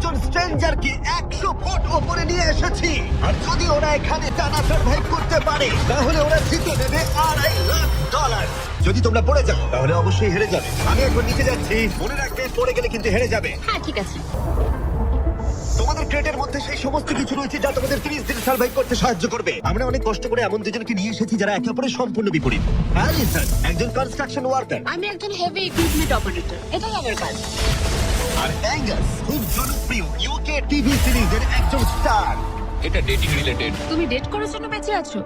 একজন স্ট্রেঞ্জারকে 100 ফুট ওপরে নিয়ে এসেছি। আর যদি ওরা এখানে টানা সার্ভাইভ করতে পারে তাহলে ওরা জিতে নেবে $2.5 লাখ। যদি তোমরা পড়ে যাও তাহলে অবশ্যই হেরে যাবে। আমি এখন নিচে যাচ্ছি, মনে রাখবে পড়ে গেলে কিন্তু হেরে যাবে। হ্যাঁ ঠিক আছে। তোমাদের ক্রেটের মধ্যে সেই সমস্ত কিছু রয়েছে যা তোমাদের 30 দিন সার্ভাইভ করতে সাহায্য করবে। আমরা অনেক কষ্ট করে এমন দুজনকে নিয়ে এসেছি যারা একে অপরের সম্পূর্ণ বিপরীত। অ্যালিসন একজন কনস্ট্রাকশন ওয়ার্কার, আমি একজন হেভি ইকুইপমেন্ট অপারেটর, এটাই আমার কাজ। আর অ্যাঙ্গাস খুব জনপ্রিয় ইউকে টিভি সিরিজের একজন স্টার। এটা ডেটিং রিলেটেড। তুমি ডেট করার জন্য বেঁচে আছো?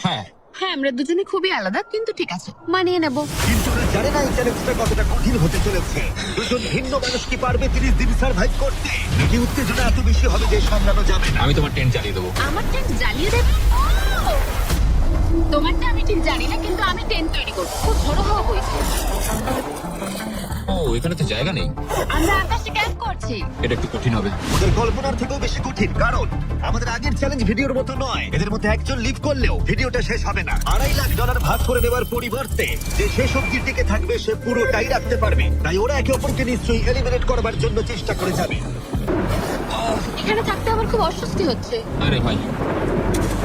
হ্যাঁ, হ্যাঁ, আমরা দুজনে খুবই আলাদা, কিন্তু ঠিক আছে, মানিয়ে নেব। কিন্তু ওরা জানে না এই চ্যালেঞ্জটা কতটা কঠিন হতে চলেছে। দুজন ভিন্ন মানুষ কি পারবে 30 দিন সার্ভাইভ করতে? নাকি উত্তেজনা এত বেশি হবে যে সামলানো যাবে না? আমি তোমার টেন্ট জ্বালিয়ে দেবো। আমার টেন্ট জ্বালিয়ে দেবে? তোমারটা আমি ঠিক জানি না, কিন্তু আমি টেন্ট তৈরি করবো। খুব ঝড়ো হওয়া হয়েছে। ও, এখানে তো জায়গা নেই। আমরা আকাশে ক্যাম্প করছি। এটা একটু কঠিন হবে। ওদের কল্পনার থেকেও বেশি কঠিন, কারণ আমাদের আগের চ্যালেঞ্জ ভিডিওর মতো নয়। এদের মধ্যে একজন লিভ করলেও ভিডিওটা শেষ হবে না। $2.5 লাখ ভাগ করে নেবার পরিবর্তে যে শেষ অবধি টিকে থাকবে সে পুরোটাই রাখতে পারবে। তাই ওরা একে অপরকে নিশ্চয়ই এলিমিনেট করবার জন্য চেষ্টা করে যাবে। এখানে থাকতে আমার খুব অস্বস্তি হচ্ছে। আরে ভাই,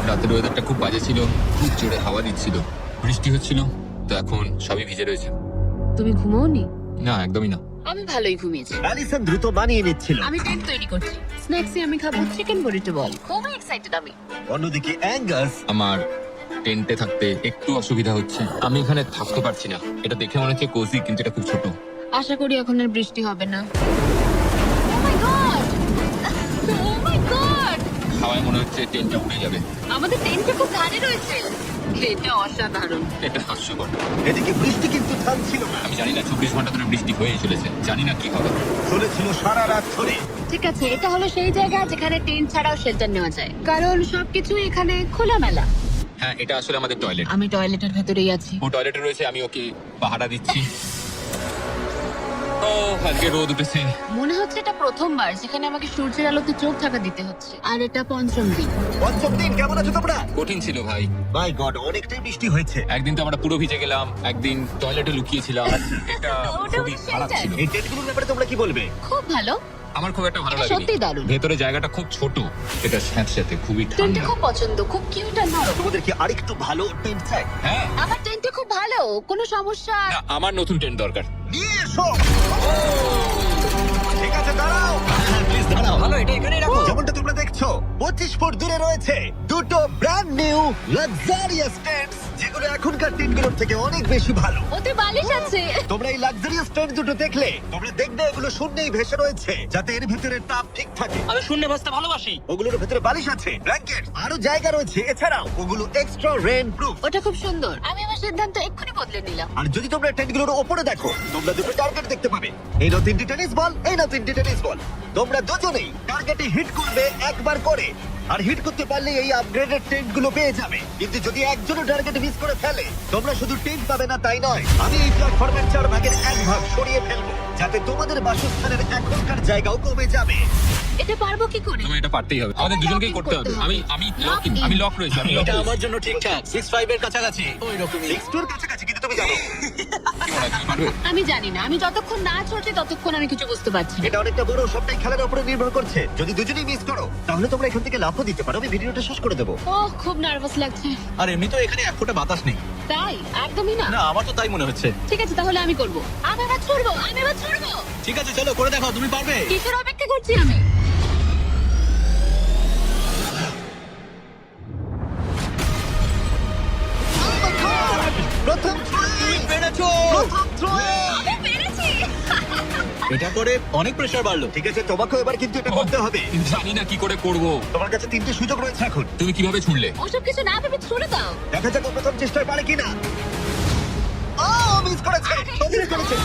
রাতের ওয়েদারটা খুব বাজে ছিল, খুব জোরে হাওয়া দিচ্ছিল, বৃষ্টি হচ্ছিল, তো এখন সবই ভিজে রয়েছে। তুমি ঘুমোওনি? না, একদমই না। আমি ভালোই ঘুমিয়েছি। অ্যালিসন দ্রুত বানিয়ে নিচ্ছিল। আমি টেন্ট তৈরি করছি। স্ন্যাক্সে আমি খাবো চিকেন বরিটো বল। খুবই এক্সাইটেড আমি। অন্যদিকে অ্যাঙ্গাস আমার টেন্টে থাকতে একটু অসুবিধা হচ্ছে। আমি এখানে থাকতে পারছি না। এটা দেখে মনে হচ্ছে কোজি, কিন্তু এটা খুব ছোট। আশা করি এখন আর বৃষ্টি হবে না। Oh my God! Oh my God! হাওয়ায় মনে হচ্ছে টেন্টটা উড়ে যাবে। আমাদের টেন্টটা খুব ধারে রয়েছে। এটা অসাধারণ। এটা হাস্যকর। এদিকে বৃষ্টি কিন্তু থামছিল না। আমি জানি না 24 ঘন্টা ধরে বৃষ্টি হয়েই চলেছে। জানি না কি হবে। চলেছিল সারা রাত ধরে। ঠিক আছে, এটা হলো সেই জায়গা যেখানে টেন্ট ছাড়াও শেল্টার নেওয়া যায়, কারণ সবকিছু এখানে খোলামেলা। হ্যাঁ, এটা আসলে আমাদের টয়লেট। আমি টয়লেটের ভেতরেই আছি। ও টয়লেটে রয়েছে, আমি ওকে পাহারা দিচ্ছি। ও, আজকে রোদ উঠেছে। মনে হচ্ছে এটা প্রথমবার যেখানে আমাকে সূর্যের আলোতে চোখ ঢাকা দিতে হচ্ছে, আর এটা পঞ্চম দিন। পঞ্চম দিন কেমন আছো তোমরা? কঠিন ছিল ভাই। মাই গড, অনেকটাই বৃষ্টি হয়েছে। একদিন তো আমরা পুরো ভিজে গেলাম, একদিন টয়লেটে লুকিয়েছিলাম। এটা ওটা খুবই হচ্ছে খারাপ ছিল। এই টেন্টগুলোর ব্যাপারে তোমরা কি বলবে? খুব ভালো। আমার খুব একটা ভালো এটা লাগেনি। সত্যিই দারুণ। ভেতরে জায়গাটা খুব ছোট, এটা স্যাঁতস্যাঁতে, খুবই টেন্টটা ঠান্ডা। খুব পছন্দ, খুব কিউট আর নরম। তোমাদের কি আরেকটু ভালো টেন্ট চাই? হ্যাঁ, আমার টেন্টটা খুব ভালো, কোনো সমস্যা। না, আমার নতুন টেন্ট দরকার। নিয়ে এসো। ঠিক আছে, দাঁড়াও। প্লিজ দাঁড়াও। ভালো, এটা এখানেই রাখো। যেমনটা তোমরা দেখছো 25 ফুট দূরে রয়েছে দুটো ব্র্যান্ড নিউ লাক্সারিয়াস টেন্টস, যেগুলো এখনকার টেন্টগুলোর থেকে অনেক বেশি ভালো। ওতে বালিশ আছে। তোমরা এই লাক্সারিয়াস টেন্ট দুটো দেখলে তোমরা দেখবে এগুলো শূন্যেই ভেসে রয়েছে, যাতে এর ভিতরে তাপ ঠিক থাকে। আমি শূন্যে ভাসতে ভালোবাসি। ওগুলোর ভেতরে বালিশ আছে, ব্ল্যাঙ্কেট, আরো জায়গা রয়েছে। এছাড়াও ওগুলো এক্সট্রা রেইন প্রুফ। ওটা খুব সুন্দর। আমি আমার সিদ্ধান্ত এক্ষুনি বদলে নিলাম। আর যদি তোমরা টেন্টগুলোর উপরে দেখো, তোমরা দুটো টার্গেট দেখতে পাবে। এই নাও 3টি টেনিস বল, এই নাও 3টি টেনিস বল। তোমরা দুজনেই টার্গেটে হিট করবে একবার করে, আর হিট করতে পারলে এই আপগ্রেডেড টেন্টগুলো পেয়ে যাবে। কিন্তু যদি একজনও টার্গেট মিস করে ফেলে, তোমরা শুধু টেন্ট পাবে না তাই নয়, আমি এই প্ল্যাটফর্মের 4 ভাগের 1 ভাগ সরিয়ে ফেলবো, যাতে তোমাদের বাসস্থানের এখনকার জায়গাও কমে যাবে। এটা পারবো কি করে? তোমার এটা পারতেই হবে, আমাদের দুজনকেই করতে হবে। আমি লক রয়েছে, আমি লক এটা রয়েছে। আমার জন্য ঠিকঠাক 6'5" এর কাছাকাছি। ওই রকমই। 6'2" কাছাকাছি, কিন্তু তুমি জানো কি মনে হয়, তুমি পারবে? আমি জানি না, আমি যতক্ষণ না চলছি ততক্ষণ আমি কিছু বুঝতে পারছি না। এটা অনেকটা বড়, সবটাই খেলার উপরে নির্ভর করছে। যদি দুজনেই মিস করো, তাহলে তোমরা এখান থেকে লাফও দিতে পারো। আমি ভিডিওটা শেষ করে দেবো। ওহ, খুব নার্ভাস লাগছে। আর এমনি তো এখানে এক ফোঁটা বাতাস নেই। তাই? একদমই না। না, আমার তো তাই মনে হচ্ছে। ঠিক আছে, তাহলে আমি করব। আমি এবার ছুড়বো, আমি এবার ছুড়বো। ঠিক আছে, চলো করে দেখো, তুমি পারবে। কিসের অপেক্ষা করছি আমি? প্রথম try! পেরেছো। প্রথম try! আমি পেরেছি। এটা করে অনেক প্রেসার বাড়লো। ঠিক আছে, তোমাকেও এবার কিন্তু এটা করতে হবে। জানি না কি করে করব। তোমার কাছে 3টে সুযোগ রয়েছে এখন। তুমি কিভাবে ছুঁড়লে? ওসব কিছু না ভেবে ছুড়ে দাও। দেখা যাক ও প্রথম চেষ্টায় পারে কিনা। ও মিস করেছে, মিস করেছে।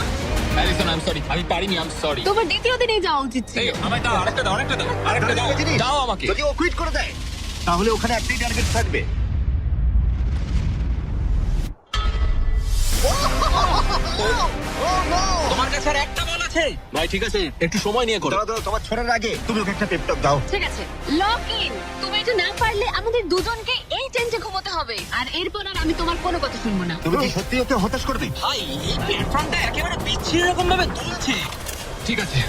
অ্যালিসন, আই এম সরি, আমি পারিনি, আই এম সরি। তোমার দ্বিতীয় দিনেই যাওয়া উচিত ছিল। এই, আমায় দাও, আরেকটা দাও, আরেকটা দাও, আরেকটা দাও, একটা জিনিস, দাও আমাকে। যদি ও কুইট করে দেয়, তাহলে ওখানে একটাই টার্গেট থাকবে। তোমার কাছে আর একটা বল আছে। ভাই ঠিক আছে, একটু সময় নিয়ে করো। দাও দাও, তোমার ছড়ার আগে তুমি ওকে একটা পেপটক দাও। ঠিক আছে, লক ইন। তুমি এটা না পারলে আমাদের দুজনকে এই টেন্টে ঘুমোতে হবে, আর এরপর আর আমি তোমার কোনো কথা শুনবো না। তুমি কি সত্যি ওকে হতাশ করবে? ভাই, এই প্ল্যাটফর্মটা একেবারে বিচ্ছিরি রকম ভাবে দুলছে। ঠিক আছে,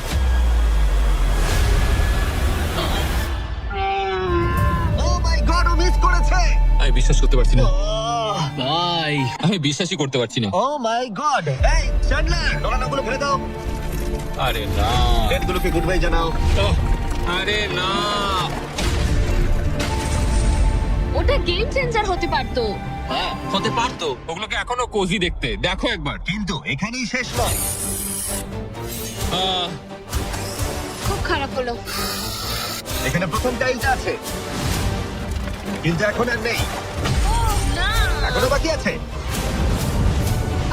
আমি বিশ্বাস করতে পারছি না ভাই আমি বিশ্বাসই করতে পারছি না ও মাই গড! এই চ্যান্ডলার, ডলারগুলো ফেলে দাও। আরে না ট্রেনগুলোকে গুড বাই জানাও। আরে না ওটা গেম চেঞ্জার হতে পারতো। হ্যাঁ হতে পারতো। ওগুলোকে এখনো কোজি দেখতে দেখো একবার কিন্তু এখানেই শেষ নয়। আহ, খুব খারাপ হলো। এখানে প্রথম টাইলটা আছে, কিন্তু এখন আর নেই। না এখনো বাকি আছে।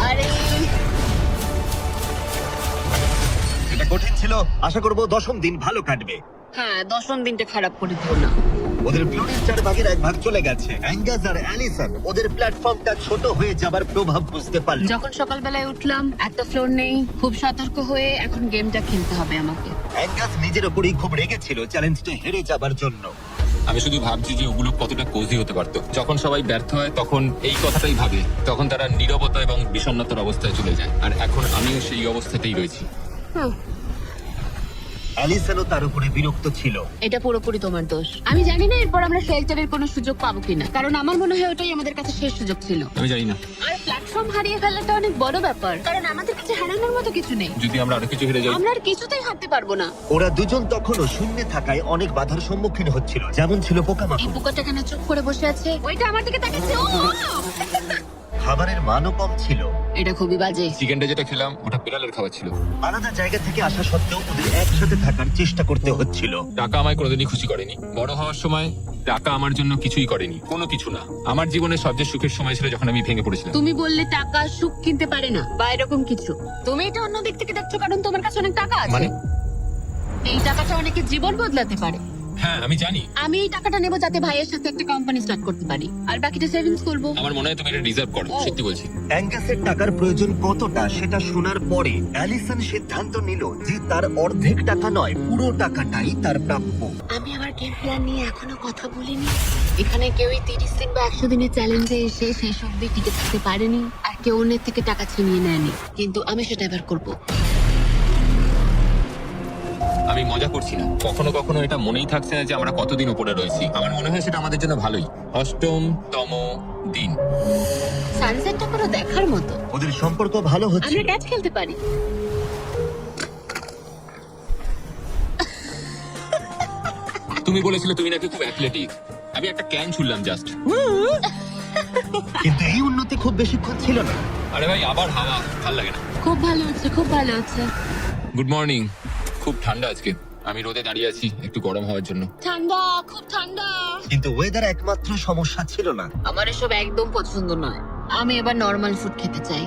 আরে এটা কঠিন ছিল। আশা করবো 10ম দিন ভালো কাটবে। হ্যাঁ, 10ম দিনটা খারাপ করে দিও না। ওদের ফ্লোরের 4 ভাগের 1 ভাগ চলে গেছে। অ্যাঙ্গাস আর অ্যালিসন ওদের প্ল্যাটফর্মটা ছোট হয়ে যাবার প্রভাব বুঝতে পারল। যখন সকালবেলায় উঠলাম, একটা ফ্লোর নেই। খুব সতর্ক হয়ে এখন গেমটা খেলতে হবে আমাকে। অ্যাঙ্গাস নিজের ওপরেই খুব রেগেছিল চ্যালেঞ্জটা হেরে যাবার জন্য। আমি শুধু ভাবছি যে ওগুলো কতটা কোজি হতে পারতো। যখন সবাই ব্যর্থ হয় তখন এই কথাটাই ভাবে, তখন তারা নীরবতা এবং বিষণ্ণতার অবস্থায় চলে যায়। আর এখন আমিও সেই অবস্থাতেই রয়েছি। অ্যালিসনও তার উপরে বিরক্ত ছিল। এটা পুরোপুরি তোমার দোষ। আমি জানি না এরপর আমরা শেল্টারের কোনো সুযোগ পাবো কিনা, কারণ আমার মনে হয় ওটাই আমাদের কাছে শেষ সুযোগ ছিল। আমি জানি না আর প্ল্যাটফর্ম হারিয়ে ফেলাটা অনেক বড় ব্যাপার, কারণ আমাদের কাছে হারানোর মতো কিছু নেই। যদি আমরা আরো কিছু হেরে যাই। আমরা আর কিছুতেই হারতে পারবো না। ওরা দুজন তখনও শূন্যে থাকায় অনেক বাধার সম্মুখীন হচ্ছিল, যেমন ছিল এই পোকামাকড়। পোকাটা কেন চুপ করে বসে আছে? ওইটা আমার দিকে তাকাচ্ছে। ও খাবারের মানও কম ছিল। এটা খুবই বাজে। চিকেনটা যেটা খেলাম ওটা বিড়ালের খাবার ছিল। আলাদা জায়গা থেকে আসা সত্ত্বেও ওদের একসাথে থাকার চেষ্টা করতে হচ্ছিল। টাকা আমায় কোনোদিনই খুশি করেনি। বড় হওয়ার সময় টাকা আমার জন্য কিছুই করেনি, কোনো কিছু না। আমার জীবনের সবচেয়ে সুখের সময় ছিল যখন আমি ভেঙে পড়েছিলাম। তুমি বললে টাকা সুখ কিনতে পারে না, বা এরকম কিছু। তুমি এটা অন্য দিক থেকে দেখছো, কারণ তোমার কাছে অনেক টাকা আছে। মানে? এই টাকাটা অনেকের জীবন বদলাতে পারে। হ্যাঁ আমি জানি। আমি এই টাকাটা নেবো যাতে ভাইয়ের সাথে একটা কোম্পানি স্টার্ট করতে পারি, আর বাকিটা সেভিংস করবো। আমার মনে হয় তুমি এটা ডিজার্ভ করো, সত্যি বলছি। অ্যাঙ্গাসের টাকার প্রয়োজন কতটা সেটা শোনার পরে অ্যালিসন সিদ্ধান্ত নিল যে তার অর্ধেক টাকা নয়, পুরো টাকাটাই তার প্রাপ্য। আমি আমার গেম প্ল্যান নিয়ে এখনো কথা বলিনি। এখানে কেউই 30 দিন বা 100 দিনের চ্যালেঞ্জে এসে শেষ অব্দি টিকে থাকতে পারেনি, আর কেউ অন্যের থেকে টাকা ছিনিয়ে নেয়নি। কিন্তু আমি সেটা এবার করবো। আমি মজা করছি না। কখনো কখনো এটা মনেই থাকছে না যে আমরা কতদিন উপরে রয়েছি। আমার মনে হয় সেটা আমাদের জন্য ভালোই। 8তম দিন। সানসেটটা পুরো দেখার মতো। ওদের সম্পর্ক ভালো হচ্ছে। আমরা ক্যাচ খেলতে পারি। তুমি বলেছিলে তুমি নাকি খুব অ্যাথলেটিক। আমি একটা ক্যান ছুড়লাম জাস্ট। কিন্তু এই উন্নতি খুব বেশিক্ষণ ছিল না। আরে ভাই আবার হাওয়া, ভাল লাগে না। খুব ভালো হচ্ছে, খুব ভালো হচ্ছে। Good morning. খুব ঠান্ডা আজকে। আমি রোদে দাঁড়িয়ে আছি একটু গরম হওয়ার জন্য। ঠান্ডা, খুব ঠান্ডা। কিন্তু ওয়েদার একমাত্র সমস্যা ছিল না। আমার এসব একদম পছন্দ নয়। আমি এবার নর্মাল ফুড খেতে চাই।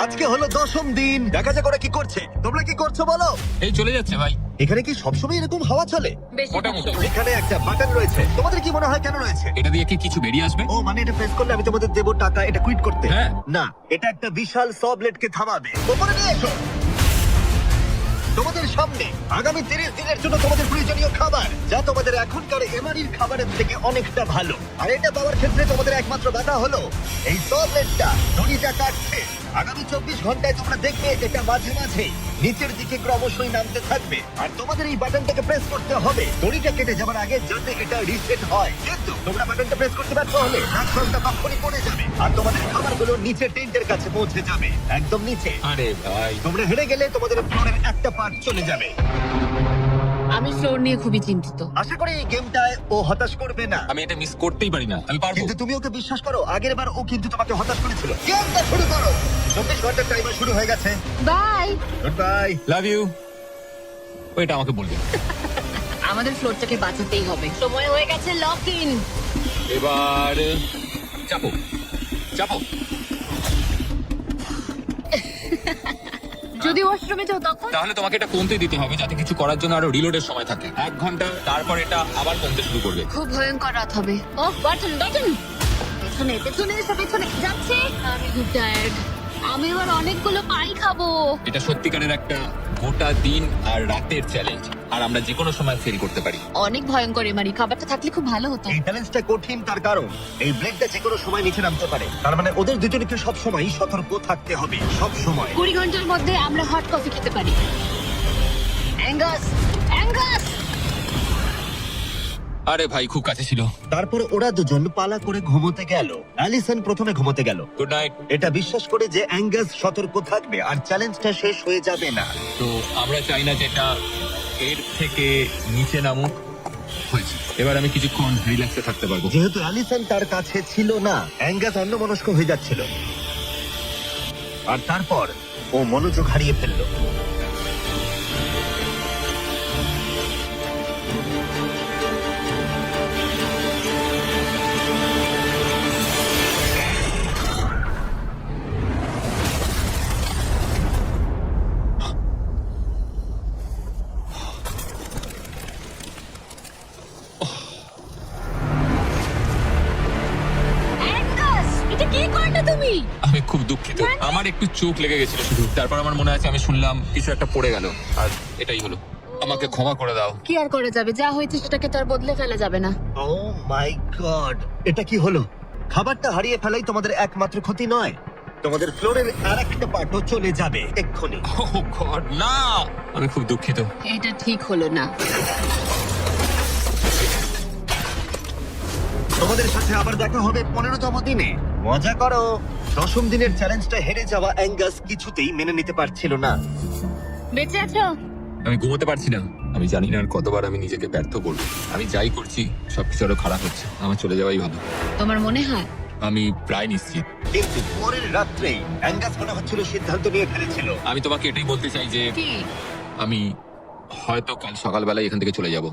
আজকে হলো 10ম দিন। দেখা যাক ওরা কি করছে। তোমরা কি করছো বলো? এই চলে যাচ্ছে ভাই। এখানে কি সবসময় এরকম হাওয়া চলে? মোটামুটি। এখানে একটা বাটন রয়েছে। তোমাদের কি মনে হয় কেন রয়েছে? এটা দিয়ে কি কিছু বেরিয়ে আসবে? ও মানে এটা প্রেস করলে আমি তোমাদের দেবো টাকা এটা কুইট করতে? হ্যাঁ। না, এটা একটা বিশাল স ব্লেডকে থামাবে। উপরে নিয়ে এসো। তোমাদের সামনে আগামী 30 দিনের জন্য তোমাদের প্রয়োজনীয় খাবার, যা তোমাদের এখনকার এমআরির খাবারের থেকে অনেকটা ভালো। আর এটা পাওয়ার ক্ষেত্রে তোমাদের একমাত্র বাধা হলো এই স ব্লেডটা দড়িটা কাটছে। আগামী 24 ঘন্টায় তোমরা দেখবে এটা মাঝে মাঝে নিচের দিকে ক্রমশই নামতে থাকবে। আর তোমাদের এই বাটনটাকে প্রেস করতে হবে দড়িটা কেটে যাবার আগে, যাতে এটা রিসেট হয়। কিন্তু তোমরা বাটনটা প্রেস করতে ব্যর্থ হলে প্ল্যাটফর্মটা তখনই পড়ে যাবে, আর তোমাদের খাবারগুলো নিচে টেন্টের কাছে পৌঁছে যাবে, একদম নিচে। আরে ভাই তোমরা হেরে গেলে তোমাদের ফ্লোরের একটা পার্ট চলে যাবে। আমি ফ্লোর নিয়ে খুবই চিন্তিত। আশা করি এই গেমটায় ও হতাশ করবে না। আমি এটা মিস করতেই পারি না। আমি পারবো। কিন্তু তুমি ওকে বিশ্বাস করো, আগের বার ও কিন্তু তোমাকে হতাশ করেছিল। গেমটা শুরু করো। 24 ঘন্টার টাইমার শুরু হয়ে গেছে। Bye. Good bye. Love you. ওইটা আমাকে বলবে। আমাদের ফ্লোরটাকে বাঁচাতেই হবে। সময় হয়ে গেছে লক ইন। এবার চাপো চাপো। যদি ওয়াশরুমে যাও তখন? তাহলে তোমাকে এটা কমতে দিতে হবে যাতে কিছু করার জন্য আরো রিলোডের সময় থাকে। 1 ঘন্টা, তারপর এটা আবার কমতে শুরু করবে। খুব ভয়ঙ্কর রাত হবে। ওহ, বাটন বাটন। পেছনে পেছনে এসো, পেছনে যাচ্ছে। আমি খুব টায়ার্ড। আমি এবার অনেকগুলো পাই খাবো। এটা সত্যিকারের একটা গোটা দিন আর রাতের চ্যালেঞ্জ, আর আমরা যে কোনো সময় ফেল করতে পারি। অনেক ভয়ঙ্কর এমারি। খাবারটা থাকলে খুব ভালো হতো। এই চ্যালেঞ্জটা কঠিন তার কারণ এই ব্লেডটা যে কোনো সময় নিচে নামতে পারে। তার মানে ওদের দুজনকে সব সময় সতর্ক থাকতে হবে, সব সময়। 20 ঘন্টার মধ্যে আমরা হট কফি খেতে পারি। Angus, Angus. আরে ভাই খুব কাছে ছিল। তারপর ওরা দুজন পালা করে ঘুমোতে গেল। অ্যালিসন প্রথমে ঘুমোতে গেল, গুড নাইট। এটা বিশ্বাস করে যে অ্যাঙ্গাস সতর্ক থাকবে আর চ্যালেঞ্জটা শেষ হয়ে যাবে না। তো আমরা চাই না যেটা এর থেকে নিচে নামুক। হয়েছে, এবার আমি কিছুক্ষণ রিল্যাক্সে থাকতে পারবো। যেহেতু অ্যালিসন তার কাছে ছিল না, অ্যাঙ্গাস অন্যমনস্ক হয়ে যাচ্ছিল, আর তারপর ও মনোযোগ হারিয়ে ফেলল। এটা কি করলে তুমি? আমি খুব দুঃখিত, আমার একটু চোখ লেগে গেছিল শুধু। তারপর আমার মনে আছে আমি শুনলাম কিছু একটা পড়ে গেল, আর এটাই হলো। আমাকে ক্ষমা করে দাও। কি আর করা যাবে, যা হয়েছে সেটাকে তো আর বদলে ফেলা যাবে না। ও মাই গড, এটা কি হলো? খাবারটা হারিয়ে ফেলাই তোমাদের একমাত্র ক্ষতি নয়, তোমাদের ফ্লোরের আরেকটা পার্টও চলে যাবে এক্ষুনি। ও গড, না! আমি খুব দুঃখিত। এটা ঠিক হলো না। তোমাদের সাথে আবার দেখা হবে 15তম দিনে। মজা করো। 10ম দিনের চ্যালেঞ্জটা হেরে যাওয়া অ্যাঙ্গাস কিছুতেই মেনে নিতে পারছিল না। বেঁচে আছো? আমি ঘুমোতে পারছি না। আমি জানি না আর কতবার আমি নিজেকে ব্যর্থ করবো। আমি যাই করছি সবকিছু আরো খারাপ হচ্ছে। আমার চলে যাওয়াই ভালো। তোমার মনে হয়? আমি প্রায় নিশ্চিত। কিন্তু পরের রাত্রেই অ্যাঙ্গাস মনে হচ্ছিল সিদ্ধান্ত নিয়ে ফেলেছিল। আমি তোমাকে এটাই বলতে চাই যে কি? আমি হয়তো কাল সকালবেলায় এখান থেকে চলে যাবো।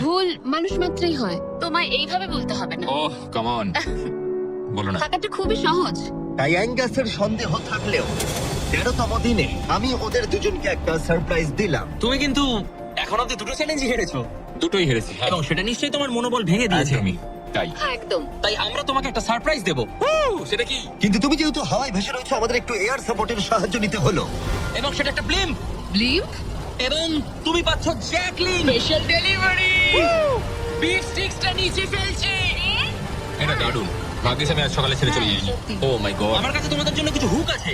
ভুল মানুষ মাত্রই হয়, তোমায় এইভাবে বলতে হবে না। ওহ কাম অন, বলো না। থাকাটা খুবই সহজ। তাই অ্যাঙ্গাসের সন্দেহ থাকলেও 13তম দিনে আমি ওদের দুজনকে একটা সারপ্রাইজ দিলাম। তুমি কিন্তু এখন অব্দি দুটো চ্যালেঞ্জই হেরেছো, দুটোই হেরেছি। হ্যাঁ, এবং সেটা নিশ্চয়ই তোমার মনোবল ভেঙে দিয়েছে। একদমই তাই। হ্যাঁ একদম। তাই আমরা তোমাকে একটা সারপ্রাইজ দেবো, সেটা কি? কিন্তু তুমি যেহেতু হাওয়ায় ভেসে রয়েছো, আমাদের একটু এয়ার সাপোর্টের সাহায্য নিতে হলো। এবং সেটা একটা ব্লিম্প, ব্লিম্প? এবং তুমি পাচ্ছ জ্যাকলিন স্পেশাল ডেলিভারি। বিফ স্টিক্সটা নিচে ফেলছে। এটা দারুণ। ভাগ্যিস আমি আজ সকালে ছেড়ে চলে হ্যাঁ, যাইনি। সত্যি। Oh my god. আমার কাছে তোমাদের জন্য কিছু হুক আছে।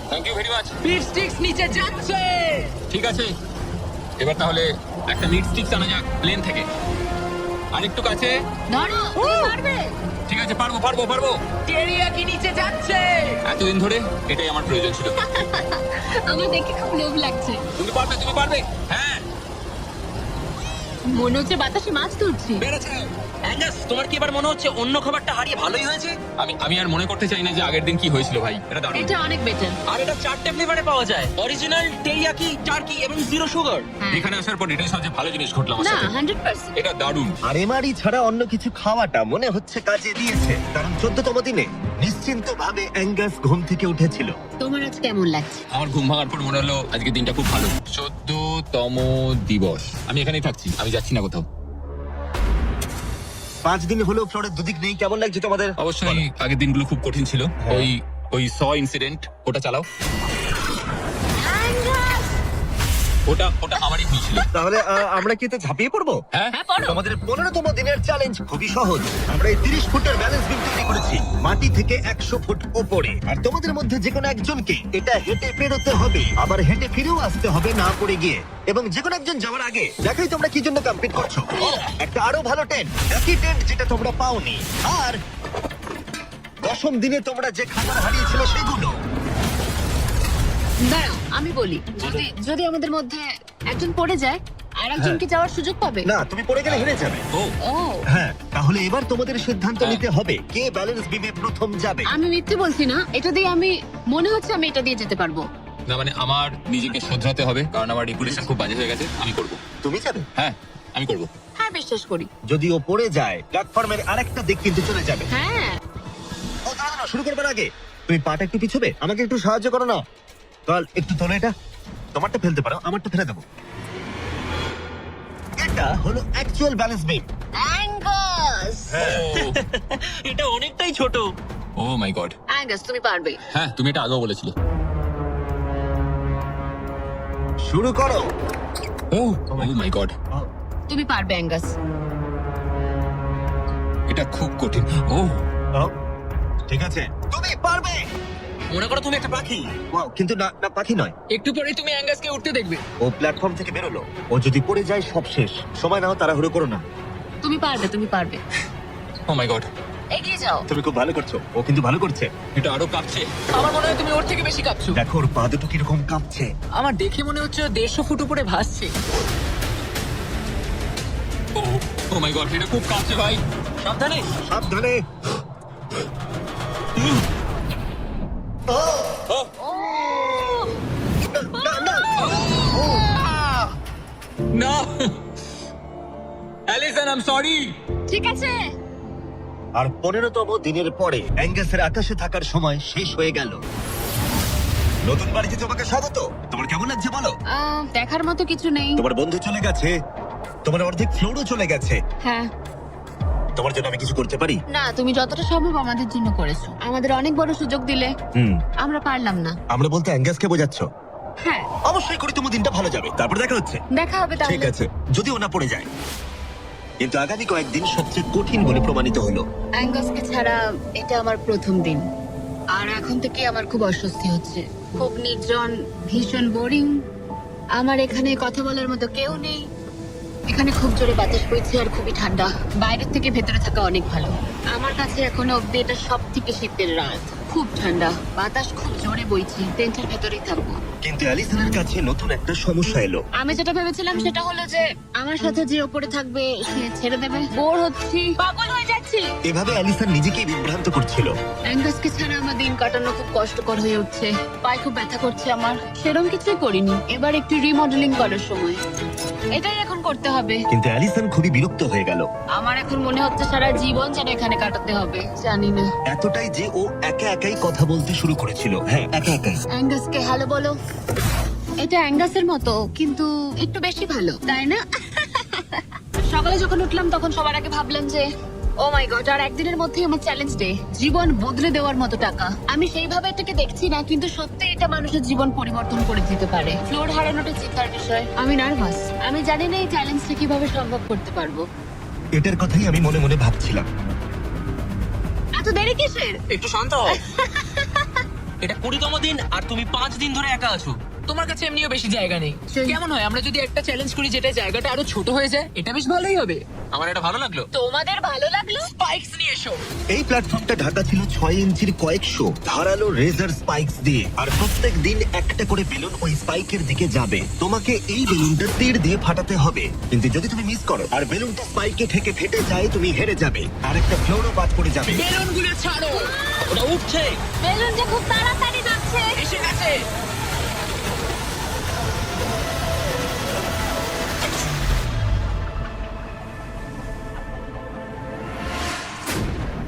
Thank you very much. Beef sticks নিচে যাচ্ছে। ঠিক আছে, এবার তাহলে একটা মিট স্টিক্স আনা যাক প্লেন থেকে। আরেকটু কাছে। ধরো, তুমি পারবে। ঠিক আছে, পারবো পারবো পারবো। টেরিয়াকি নিচে যাচ্ছে। এতদিন ধরে এটাই আমার প্রয়োজন ছিল। আমার দেখে খুব লোভ লাগছে। তুমি পারবে, তুমি পারবে। হ্যাঁ, মনে হচ্ছে বাতাসে মাছ তুলছি। বেড়েছে। অ্যাঙ্গাস, তোমার কি এবার মনে হচ্ছে অন্য খাবারটা হারিয়ে ভালোই হয়েছে? আমি আর মনে করতে চাই না যে আগের দিন কি হয়েছিল ভাই। এটা দারুণ। এটা অনেক বেটার। আর এটা 4টে ফ্লেভারে পাওয়া যায়, অরিজিনাল, টেরিয়াকি, টার্কি এবং জিরো সুগার। এখানে আসার পর এটাই সবচেয়ে ভালো জিনিস ঘটলো আমার না, সাথে। 100%। এটা দারুণ। আর এমআরই ছাড়া অন্য কিছু খাওয়াটা মনে হচ্ছে কাজে দিয়েছে, কারণ 14তম দিনে নিশ্চিন্ত ভাবে অ্যাঙ্গাস ঘুম থেকে উঠেছিল। তোমার আজ কেমন লাগছে? আমার ঘুম ভাঙার পর মনে হলো আজকে দিনটা খুব ভালো। 14তম দিবস। আমি এখানেই থাকছি, আমি যাচ্ছি না কোথাও। 5 দিন হলো ফ্লোরের দুদিক নেই, কেমন লাগছে তোমাদের? অবশ্যই আগের দিনগুলো খুব কঠিন ছিল। হ্যাঁ। ওই ইনসিডেন্ট, ওটা চালাও। ওটা আমারই ভুল ছিল। তাহলে আমরা কি এতে ঝাঁপিয়ে পড়বো? হ্যাঁ, হ্যাঁ, পড়ো। আমাদের 15তম দিনের চ্যালেঞ্জ খুবই সহজ। আমরা এই 30 ফুটের ব্যালেন্স বিম তৈরি করেছি মাটি থেকে 100 ফুট উপরে, আর তোমাদের মধ্যে যে কোনো একজনকে এটা হেঁটে পেরোতে হবে, আবার হেঁটে ফিরেও আসতে হবে না পড়ে গিয়ে। এবং যে কোনো একজন যাওয়ার আগে দেখাই তোমরা কি জন্য কমপ্লিট করছো। একটা আরো ভালো টেন্ট, একই টেন্ট যেটা তোমরা পাওনি। আর 10ম দিনে তোমরা যে খাবার হারিয়েছিলে সেগুলো। দাঁড়াও, আমি বলি, যদি আমাদের মধ্যে একজন পড়ে যায়, আর একজন কি যাওয়ার সুযোগ পাবে? না, তুমি পড়ে গেলে হেরে যাবে। ও, হ্যাঁ, তাহলে এবার তোমাদের সিদ্ধান্ত নিতে হবে কে ব্যালেন্স বিমে প্রথম যাবে। আমি মিথ্যে বলছি না। এটা দিয়ে আমি মনে হচ্ছে আমি এটা দিয়ে যেতে পারবো। না মানে আমার নিজেকে শোধরাতে হবে, কারণ আমার রেপুটেশন খুব বাজে হয়ে গেছে। আমি করব। তুমি যাবে? হ্যাঁ, আমি করব। হ্যাঁ, বিশ্বাস করি। যদি ও পড়ে যায়, প্ল্যাটফর্মের আরেকটা দিক কিন্তু চলে যাবে। হ্যাঁ, ও দাঁড়ানো, শুরু করবার আগে তুমি পাটা একটু পিছবে, আমাকে একটু সাহায্য করো না। চল একটু তোলো এটা, তোমারটা ফেলতে পারো, আমারটা ফেলে দেবো। এটা হলো অ্যাকচুয়াল ব্যালেন্স বিম। অ্যাঙ্গাস। এটা অনেকটাই ছোট। ও মাই গড। অ্যাঙ্গাস, তুমি পারবে। হ্যাঁ, তুমি এটা আগেও বলেছিলে। শুরু করো। ও মাই গড। তুমি পারবে অ্যাঙ্গাস। এটা খুব কঠিন। ও ঠিক আছে, তুমি পারবে। মনে করো তুমি একটা পাখি। ওয়াও, কিন্তু না না, পাখি নয়। একটু পরেই তুমি অ্যাঙ্গাসকে উঠতে দেখবে। ও প্ল্যাটফর্ম থেকে বেরোলো, ও যদি পড়ে যায় সব শেষ। সময় নাও, তাড়াহুড়ো করো না। তুমি পারবে, তুমি পারবে। ও মাই গড, এগিয়ে যাও। তুমি খুব ভালো করছো, ও কিন্তু ভালো করছে। এটা আরো কাঁপছে। আমার মনে হয় তুমি ওর থেকে বেশি কাঁপছো। দেখো ওর পা দুটো কিরকম কাঁপছে। আমার দেখে মনে হচ্ছে ও 150 ফুট উপরে ভাসছে। ও মাই গড, এটা খুব কাঁপছে ভাই। সাবধানে। সাবধানে। না, না। না, অ্যালিসন, আই এম সরি। ঠিক আছে। আর 15তম দিনের পরে অ্যাঙ্গাসের আকাশে থাকার সময় শেষ হয়ে গেল। নতুন বাড়িতে তোমাকে স্বাগত। তোমার কেমন লাগছে বলো? দেখার মতো কিছু নেই। তোমার বন্ধু চলে গেছে, তোমার অর্ধেক ফ্লোরও চলে গেছে। হ্যাঁ। তোমার জন্য আমি কিছু করতে পারি? না, তুমি যতটা সম্ভব আমাদের জন্য করেছো। আমাদের অনেক বড় সুযোগ দিলে, আমরা পারলাম না। আমরা বলতে অ্যাঙ্গাসকে বোঝাচ্ছ? হ্যাঁ। অবশ্যই করি, তোমার দিনটা ভালো যাবে। তারপর দেখা হচ্ছে। দেখা হবে ঠিক তাহলে। আছে, যদি ওনা পড়ে যায়। কিন্তু আগামী কয়েকদিন সবচেয়ে কঠিন বলে প্রমাণিত হলো। অ্যাঙ্গাসকে ছাড়া এটা আমার প্রথম দিন। আর এখন থেকে আমার খুব অস্বস্তি হচ্ছে। খুব নির্জন, ভীষণ বোরিং। আমার এখানে কথা বলার মতো কেউ নেই। এখানে খুব জোরে বাতাস বইছে আর খুবই ঠান্ডা। বাইরের থেকে ভেতরে থাকা অনেক ভালো। আমার কাছে এখনো অব্দি এটা সব থেকে শীতের রাত। খুব ঠান্ডা, বাতাস খুব জোরে বইছে। টেন্টের ভেতরেই থাকবো। কিন্তু অ্যালিসনের কাছে নতুন একটা সমস্যা এলো। আমি যেটা ভেবেছিলাম সেটা হলো যে আমার সাথে যে ওপরে থাকবে সে ছেড়ে দেবে। বোর হচ্ছি, পাগল হয়ে যাচ্ছি। এভাবে অ্যালিসন নিজেকেই বিভ্রান্ত করছিল। অ্যাঙ্গাসকে ছাড়া আমার দিন কাটানো খুব কষ্টকর হয়ে উঠছে। পায়ে খুব ব্যথা করছে আমার। সেরকম কিছুই করিনি। এবার একটু রিমডেলিং করার সময়। এটাই এখন করতে হবে। কিন্তু অ্যালিসন খুবই বিরক্ত হয়ে গেল। আমার এখন মনে হচ্ছে সারা জীবন যেন এখানে কাটাতে হবে। জানি না। এতটাই যে ও একা একাই কথা বলতে শুরু করেছিল। হ্যাঁ, একা একাই। অ্যাঙ্গাসকে হ্যালো বলো। এটা অ্যাঙ্গাসের মতো, কিন্তু একটু বেশি ভালো, তাই না? সকালে যখন উঠলাম তখন সবার আগে ভাবলাম যে ও মাই গড, আর একদিনের মধ্যেই আমার চ্যালেঞ্জ ডে। জীবন বদলে দেওয়ার মতো টাকা। আমি সেইভাবে এটাকে দেখছি না, কিন্তু সত্যি এটা মানুষের জীবন পরিবর্তন করে দিতে পারে। ফ্লোর হারানোটা চিন্তার বিষয়। আমি নার্ভাস। আমি জানি না এই চ্যালেঞ্জটা কিভাবে সম্ভব করতে পারবো। এটার কথাই আমি মনে মনে ভাবছিলাম। এত দেরি কিসের? একটু শান্ত হও। এটা 20তম দিন আর তুমি 5 দিন ধরে একা আছো। তোমার কাছে এমনিও বেশি জায়গা নেই। সেই- কেমন হয় আমরা যদি একটা চ্যালেঞ্জ করি যেটা জায়গাটা আরো ছোট হয়ে যায়? এটা বেশ ভালোই হবে। আমার এটা ভালো লাগলো। তোমাদের ভালো লাগলো? স্পাইকস নিয়ে এসো। এই প্ল্যাটফর্মটা ঢাকা ছিল 6 ইঞ্চির কয়েকশো ধারালো রেজার স্পাইকস দিয়ে। আর প্রত্যেক দিন একটা করে বেলুন ওই স্পাইকের দিকে যাবে। তোমাকে এই বেলুনটা তীর দিয়ে ফাটাতে হবে। কিন্তু যদি তুমি মিস করো আর বেলুনটা স্পাইকে থেকে ফেটে যায়, তুমি হেরে যাবে আর একটা ফ্লোরও বাদ পড়ে যাবে। বেলুনগুলো ছাড়ো। ওটা উঠছে। বেলুনটা খুব তাড়াতাড়ি যাচ্ছে। এসে গেছে।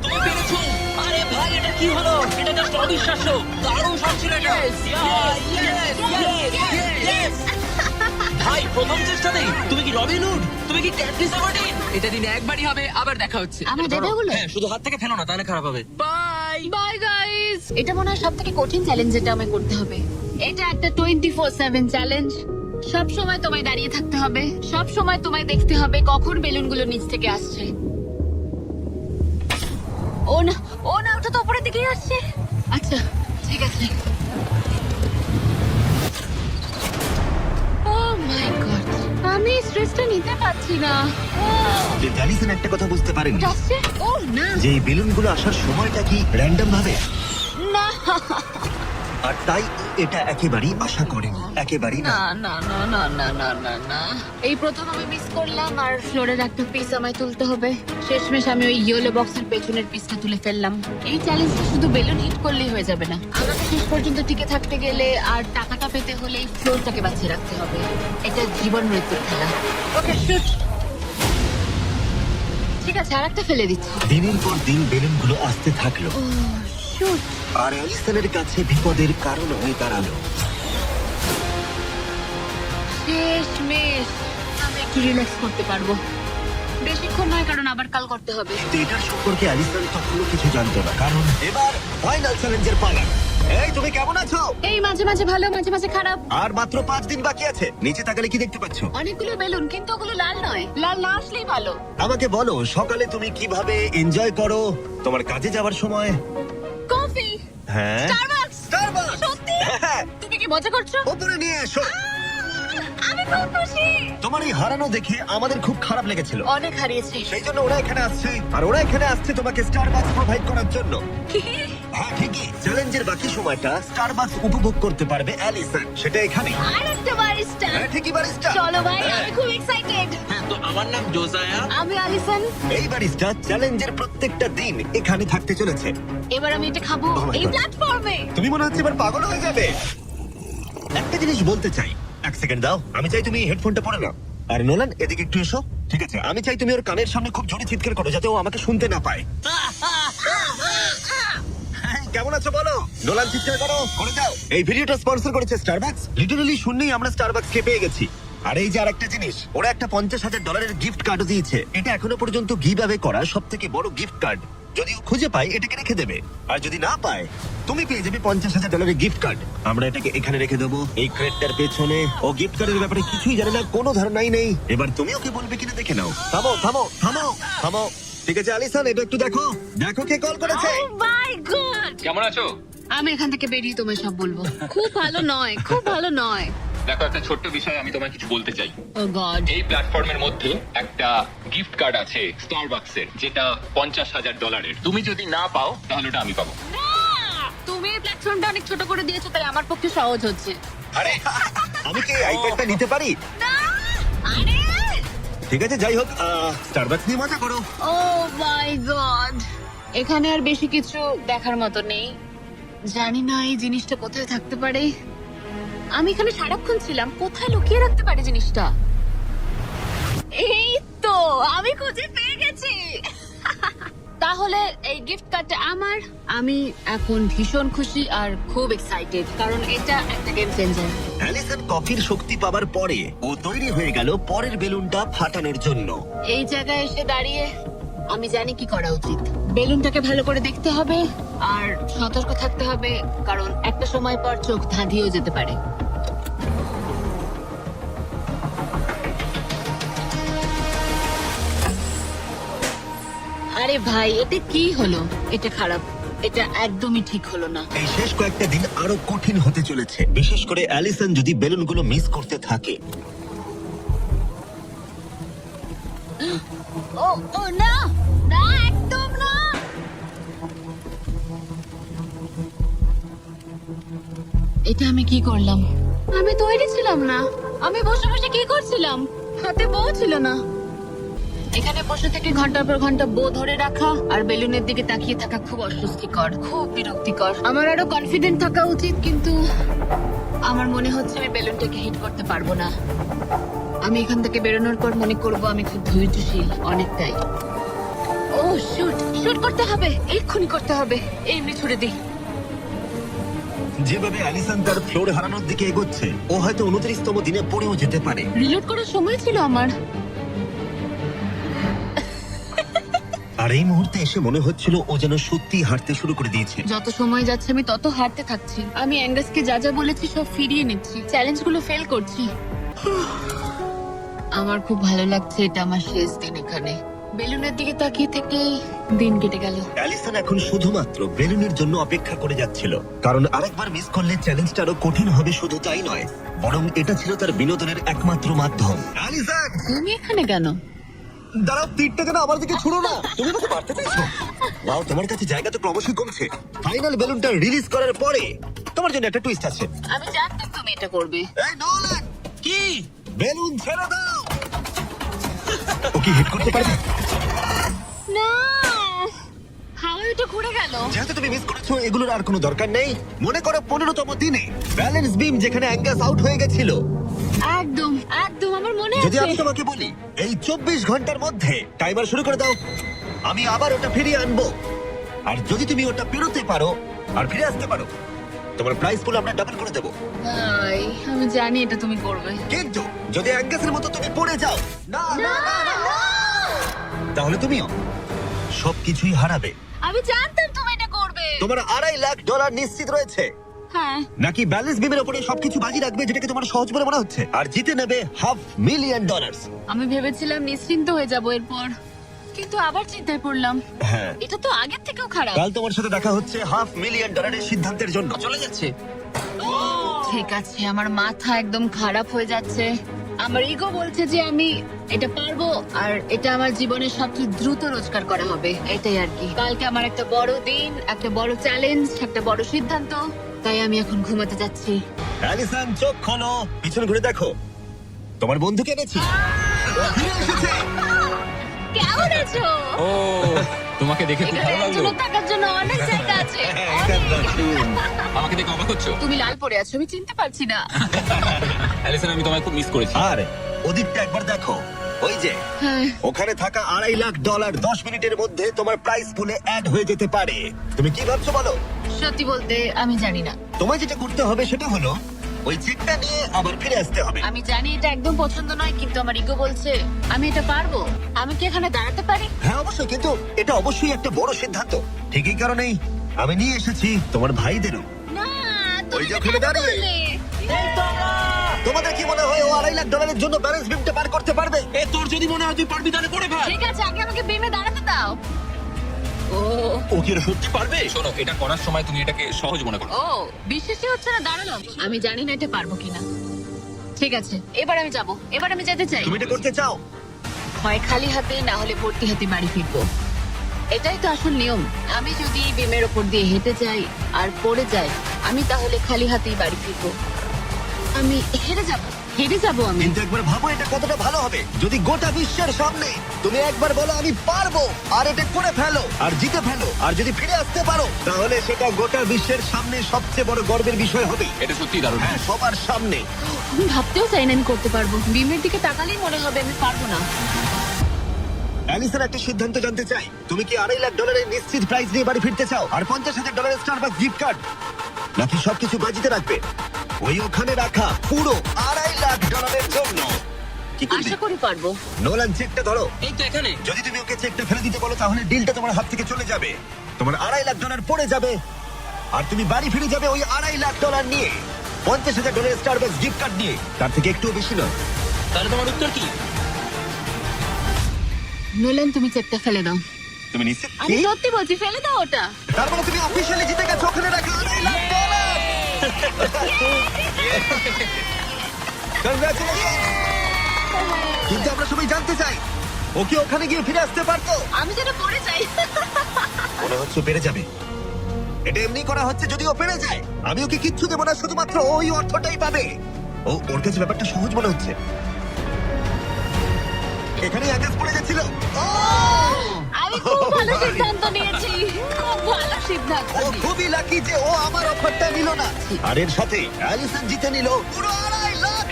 তুমি পেরেছো। আরে ভাই, এটা কি হলো? এটা জাস্ট অবিশ্বাস্য। দারুণ শট ছিল এটা। Yes! ভাই, প্রথম চেষ্টাতেই তুমি কি রবিন হুড? তুমি কি ক্যাটরিস এভারডিন? এটা দিনে একবারই হবে। আবার দেখা হচ্ছে। আমার এটা ধরো। দেবে ওগুলো? হ্যাঁ, শুধু হাত থেকে ফেলো না, তাহলে খারাপ হবে। বাই। Bye guys. এটা মনে হয় সবথেকে কঠিন চ্যালেঞ্জ যেটা আমায় করতে হবে। এটা একটা 24/7 চ্যালেঞ্জ। সব সময় তোমায় দাঁড়িয়ে থাকতে হবে। সব সময় তোমায় দেখতে হবে কখন বেলুনগুলো নিচ থেকে আসছে। ও না, ও না, ওটা তো উপরের দিকেই আসছে। আচ্ছা, ঠিক আছে। ও মাই গড, আমি স্ট্রেসটা নিতে পারছি না। কিন্তু অ্যালিসন একটা কথা বুঝতে পারেনি, ওটা আসছে? ও না, যে এই বেলুনগুলো আসার সময়টা কি র্যান্ডম ভাবে। না, আর তাই এটা একেবারেই আশা করেনি, একেবারেই না। না না না না না না না না। এই প্রথম আমি মিস করলাম আর ফ্লোরের একটা পিস আমায় তুলতে হবে। শেষমেশ আমি ওই ইয়েলো বক্সের পেছনের পিসটা তুলে ফেললাম। এই চ্যালেঞ্জটা শুধু বেলুন হিট করলেই হয়ে যাবে না। আমাকে শেষ পর্যন্ত টিকে থাকতে গেলে আর টাকাটা পেতে হলে এই ফ্লোরটাকে বাঁচিয়ে রাখতে হবে। এটা জীবন মৃত্যুর খেলা। ওকে, শুট। ঠিক আছে, আর একটা ফেলে দিচ্ছি। দিনের পর দিন বেলুনগুলো আসতে থাকলো ও শুট। আর অ্যালিসনের কাছে বিপদের কারণ হয়ে দাঁড়ালো। শেষমেশ আমি একটু রিল্যাক্স করতে পারবো। বেশিক্ষণ নয়, কারণ আবার কাল করতে হবে। কিন্তু এটার সম্পর্কে অ্যালিসন তখনও কিছু জানতো না, কারণ এবার ফাইনাল চ্যালেঞ্জের পালা। এই, তুমি কেমন আছো? এই মাঝে মাঝে ভালো, মাঝে মাঝে খারাপ। আর মাত্র 5 দিন বাকি আছে। নিচে তাকালে কি দেখতে পাচ্ছ? অনেকগুলো বেলুন, কিন্তু ওগুলো লাল নয়। লাল না আসলেই ভালো। আমাকে বলো, সকালে তুমি কিভাবে এনজয় করো তোমার কাজে যাওয়ার সময়? কফি, হ্যাঁ, স্টারবাকস। স্টারবাকস। সত্যি? হ্যাঁ, তুমি কি মজা করছো? ওপরে নিয়ে এসো। আমি খুব খুশি। তোমার এই হারানো দেখে আমাদের খুব খারাপ লেগেছিল, অনেক হারিয়েছে। সেই জন্য ওরা এখানে আসছে, আর ওরা এখানে আসছে তোমাকে স্টারবাকস প্রোভাইড করার জন্য। হ্যাঁ ঠিকই, চ্যালেঞ্জের বাকি সময়টা স্টারবাকস উপভোগ করতে পারবে অ্যালিসন, সেটা এখানে। আর একটা বারিস্টা। হ্যাঁ ঠিকই বারিস্টা। চলো ভাই, আমি খুব এক্সাইটেড। হ্যাঁ, তো আমার নাম জোজায়া। আমি আলিসন। এই বারিস্টা চ্যালেঞ্জের প্রত্যেকটা দিন এখানে থাকতে চলেছে। এবার আমি এটা খাবো Oh my এই God. প্ল্যাটফর্মে। তুমি মনে হচ্ছে এবার পাগল হয়ে যাবে। একটা জিনিস বলতে চাই, এক সেকেন্ড দাও, আমি চাই তুমি হেডফোনটা পরে নাও। আর নোলান এদিকে একটু এসো। ঠিক আছে, আমি চাই তুমি ওর কানের সামনে খুব জোরে চিৎকার করো যাতে ও আমাকে শুনতে না পায়। হ্যাঁ, কেমন আছো বলো? নোলান চিৎকার করো, করে যাও। এই ভিডিওটা স্পন্সর করেছে স্টারবাকস। লিটারালি শুনলেই আমরা স্টারবাকস কে পেয়ে গেছি। আর এই যে আরেকটা জিনিস, ওরা একটা $50,000 গিফট কার্ডও দিয়েছে। এটা এখনো পর্যন্ত গিভ অ্যাওয়ে করা সব থেকে বড় গিফট কার্ড। যদি ও খুঁজে পায় এটাকে রেখে দেবে, আর যদি না পায় তুমি পেয়ে যাবে $50,000 গিফট কার্ড। আমরা এটাকে এখানে রেখে দেবো এই ক্রেটটার পেছনে। ও গিফট কার্ডের ব্যাপারে কিছুই জানে না, কোনো ধারণাই নেই। এবার তুমি ওকে বলবে কিনা দেখে নাও। থামো থামো থামো থামো। ঠিক আছে আলিসন, এটা একটু দেখো, দেখো কে কল করেছে। ও মাই গড। কেমন আছো? আমি এখান থেকে বেরিয়ে তোমায় সব বলবো। খুব ভালো নয়, খুব ভালো নয়। দেখো, একটা ছোট্ট বিষয় আমি তোমায় কিছু বলতে চাই। ও গড। এই প্ল্যাটফর্মের মধ্যে একটা গিফট কার্ড আছে স্টারবাকসের, যেটা $50,000। তুমি যদি না পাও তাহলে ওটা আমি পাবো। তুমি এই প্ল্যাটফর্মটা অনেক ছোট করে দিয়েছো, তাই আমার পক্ষে সহজ হচ্ছে। আরে আমি কি আইপ্যাডটা নিতে পারি? না, আরে ঠিক আছে, যাই হোক, স্টারবাকস নিয়ে মজা করো। ও মাই গড। এখানে আর বেশি কিছু দেখার মতো নেই। জানি না এই জিনিসটা কোথায় থাকতে পারে। আমি এখানে সারাক্ষণ ছিলাম, কোথায় লুকিয়ে রাখতে পারে জিনিসটা। এই তো আমি খুঁজে পেয়ে গেছি। তাহলে এই গিফট কার্ডটা আমার। আমি এখন ভীষণ খুশি আর খুব এক্সাইটেড, কারণ এটা একটা গেম চেঞ্জার। অ্যালিসন কফির শক্তি পাবার পরে ও তৈরি হয়ে গেল পরের বেলুনটা ফাটানোর জন্য। এই জায়গায় এসে দাঁড়িয়ে আমি জানি কি করা উচিত। বেলুনটাকে ভালো করে দেখতে হবে আর সতর্ক থাকতে হবে, কারণ একটা সময় পর চোখ ধাঁধিয়েও যেতে পারে। আরে ভাই, এটা কি হলো? এটা খারাপ, এটা একদমই ঠিক হলো না। এই শেষ কয়েকটা দিন আরো কঠিন হতে চলেছে, বিশেষ করে অ্যালিসন যদি বেলুনগুলো মিস করতে থাকে। ও ও না, না একদম না। এটা আমি কি করলাম? আমি তৈরি ছিলাম না। আমি বসে বসে কি করছিলাম? হাতে বউ ছিল না। এখানে বসে থেকে ঘন্টার পর ঘন্টা বউ ধরে রাখা আর বেলুনের দিকে তাকিয়ে থাকা খুব অস্বস্তিকর, খুব বিরক্তিকর। আমার আরো কনফিডেন্ট থাকা উচিত, কিন্তু আমার মনে হচ্ছে আমি বেলুনটাকে হিট করতে পারবো না। আমি এখান থেকে বেরোনোর পর মনে করব আমি খুব ধৈর্যশীল, অনেকটাই। ও শুট, শুট করতে হবে, এক্ষুনি করতে হবে। এমনি ছুড়ে দিই। যেভাবে অ্যালিসন তার ফ্লোর হারানোর দিকে এগোচ্ছে, ও হয়তো 29তম দিনে পড়েও যেতে পারে। রিলোড করার সময় ছিল আমার। আর এই মুহূর্তে এসে মনে হচ্ছিল ও যেন সত্যি হাঁটতে শুরু করে দিয়েছে। যত সময় যাচ্ছে আমি তত হারতে থাকছি। আমি অ্যাঙ্গাসকে যা যা বলেছি সব ফিরিয়ে নিচ্ছি, চ্যালেঞ্জগুলো ফেল করছি। আমার খুব ভালো লাগছে, এটা আমার শেষ দিন এখানে। বেলুনের দিকে তাকিয়ে থেকেই দিন কেটে গেল। অ্যালিসন এখন শুধুমাত্র বেলুনের জন্য অপেক্ষা করে যাচ্ছিল, কারণ আরেকবার মিস করলে চ্যালেঞ্জটা আরো কঠিন হবে। শুধু তাই নয়, বরং এটা ছিল তার বিনোদনের একমাত্র মাধ্যম। অ্যালিসন, তুমি এখানে কেন? দাঁড়াও, তীরটা যেন আমার দিকে ছুড়ো না। তুমি আমাকে মারতে চাইছো? ওয়াও, তোমার কাছে জায়গা তো ক্রমশই কমছে। ফাইনাল বেলুনটা রিলিজ করার পরে তোমার জন্য একটা টুইস্ট আছে। আমি জানতাম তুমি এটা করবে। এই নোলান, কি? বেলুন ছেড়ে দাও। ও কি হিট করতে পারবে? না, হাওয়ায় ওটা ঘুরে গেল। যেহেতু তুমি মিস করেছো, এগুলোর আর কোনো দরকার নেই। মনে করো 15তম দিনে ব্যালেন্স বিম যেখানে অ্যাঙ্গাস আউট হয়ে গেছিল। একদম একদম আমার মনে যদি আমি আছে। তোমাকে বলি এই 24 ঘন্টার মধ্যে টাইমার শুরু করে দাও, আমি আবার ওটা ফিরিয়ে আনবো। আর যদি তুমি ওটা পেরোতে পারো আর ফিরে আসতে পারো, তোমার প্রাইস পুল আমরা ডাবল করে দেবো। ভাই, আমি জানি এটা তুমি করবে। কিন্তু যদি অ্যাঙ্গাসের মতো তুমি পড়ে যাও, না না না না, তাহলে তুমিও সবকিছুই হারাবে। আমি জানতাম তুমি এটা করবে। তোমার $2.5 লাখ নিশ্চিত রয়েছে। হ্যাঁ, নাকি ব্যালেন্স বিমের উপরে সবকিছু বাজি রাখবে, যেটাকে তোমার সহজ বলে মনে হচ্ছে, আর জিতে নেবে $500,000। আমি ভেবেছিলাম নিশ্চিন্ত হয়ে যাব এরপর, কিন্তু আবার চিন্তায় পড়লাম। হ্যাঁ, এটা তো আগের থেকেও খারাপ। কাল তোমার সাথে দেখা হচ্ছে $500,000 সিদ্ধান্তের জন্য। চলে যাচ্ছে। ঠিক আছে, আমার মাথা একদম খারাপ হয়ে যাচ্ছে। আমার ইগো বলছে যে আমি এটা পারবো, আর এটা আমার জীবনের সবচেয়ে দ্রুত রোজগার করা হবে, এটাই আর কি। কালকে আমার একটা বড় দিন, একটা বড় চ্যালেঞ্জ, একটা বড় সিদ্ধান্ত, তাই আমি এখন ঘুমাতে যাচ্ছি। অ্যালিসন চোখ খোলো, পিছন ঘুরে দেখো, তোমার বন্ধুকে এনেছি। ও ফিরে এসেছে। কেমন আছো? ও তোমাকে দেখে খুব এখানে ভালো লাগলো। একজনের থাকার জন্য অনেক জায়গা আছে। এটা অনেক। দারুণ। আমাকে দেখে অবাক হচ্ছ? তুমি লাল পরে আছো, আমি চিনতে পারছি না। অ্যালিসন, আমি তোমায় খুব মিস করেছি। আর ওদিকটা একবার দেখো, ওই যে হ্যাঁ, ওখানে থাকা $2.5 লাখ 10 মিনিটের মধ্যে তোমার প্রাইস পুলে অ্যাড হয়ে যেতে পারে। তুমি কি ভাবছো বলো? সত্যি বলতে আমি জানি না। তোমায় যেটা করতে হবে সেটা হলো ওই চেকটা নিয়ে আবার ফিরে আসতে হবে। আমি জানি এটা একদম পছন্দ নয়, কিন্তু আমার ইগো বলছে আমি এটা পারবো। আমি কি এখানে দাঁড়াতে পারি? হ্যাঁ অবশ্যই, কিন্তু এটা অবশ্যই একটা বড় সিদ্ধান্ত। ঠিক এই কারণেই আমি নিয়ে এসেছি তোমার ভাইদেরও। না, ওই তুমি যে এটা ওখানে কেন দাঁড়িয়ে। করলে? তোমাদের কি মনে হয় ও $2.5 লাখ জন্য ব্যালেন্স বিমটা পার করতে পারবে? এ তোর যদি মনে হয় তুই পারবি তাহলে করে ফেল। ঠিক আছে, আগে আমাকে বিমে দাঁড়াতে দাও। ও ও কি এটা সত্যি পারবে? শোনো, এটা করার সময় তুমি এটাকে সহজ মনে করো। ও বিশ্বাসই হচ্ছে না, দাঁড়ালাম। আমি জানি না এটা পারবো কিনা। ঠিক আছে, এবার আমি যাব, এবার আমি যেতে চাই। তুমি এটা করতে চাও? হয় খালি হাতে, না হলে ভর্তি হাতে বাড়ি ফিরবো। এটাই তো আসল নিয়ম। আমি যদি বিমের ওপর দিয়ে হেঁটে যাই আর পড়ে যাই, আমি তাহলে খালি হাতেই বাড়ি ফিরবো। আমি হেরে যাব আমি। কিন্তু একবার ভাবো এটা কতটা ভালো হবে যদি গোটা বিশ্বের সামনে তুমি একবার বলো আমি পারবো, আর এটা করে ফেলো আর জিতে ফেলো, আর যদি ফিরে আসতে পারো তাহলে সেটা গোটা বিশ্বের সামনে সবচেয়ে বড় গর্বের বিষয় হবে। এটা সত্যি দারুণ। হ্যাঁ, সবার সামনে। আমি ভাবতেও চাই না আমি করতে পারবো। বিমের দিকে তাকালেই মনে হবে আমি পারবো না। অ্যালিসন একটা সিদ্ধান্ত জানতে চাই, তুমি কি $2.5 লাখ নিশ্চিত প্রাইজ নিয়ে বাড়ি ফিরতে চাও, আর $50,000 স্টারবাকস গিফট কার্ড, নাকি সবকিছু বাজিতে রাখবে ওই ওখানে রাখা পুরো $2.5 লাখ জন্য? কি করবে? আশা করি পারবো। নোলান চেকটা ধরো। এই তো এখানে। যদি তুমি ওকে চেকটা ফেলে দিতে বলো তাহলে ডিলটা তোমার হাত থেকে চলে যাবে, তোমার $2.5 লাখ পড়ে যাবে, আর তুমি বাড়ি ফিরে যাবে ওই $2.5 লাখ নিয়ে, $50,000 স্টারবাকস গিফট কার্ড নিয়ে। তার থেকে একটু বেশি নয়। তাহলে তোমার উত্তর কি? নোলান, তুমি চেকটা ফেলে দাও। তুমি নিশ্চিত? আমি কি? সত্যি বলছি, ফেলে দাও ওটা। তার মানে তুমি অফিশিয়ালি জিতে গেছো, ওখানে রাখো $2.5 লাখ। Congratulations! কিন্তু আমরা সবাই জানতে চাই ও কি ওখানে গিয়ে ফিরে আসতে পারতো? আমি যেটা পড়ে যাই। মনে হচ্ছে পেরে যাবে। এটা এমনি করা হচ্ছে যদি ও পেরে যায়। আমি ওকে কিচ্ছু দেবো না, শুধুমাত্র ওই অর্থটাই পাবে। ওর কাছে ব্যাপারটা সহজ মনে হচ্ছে। এখানে অ্যাড্রেস পড়ে যাচ্ছিল। আমি খুব ভালো সিদ্ধান্ত নিয়েছি, খুব ভালো সিদ্ধান্ত ও খুবই লাকি যে ও আমার অফারটা নিল না, আর এর সাথে অ্যালিসন জিতে নিল পুরো $2.5 লাখ।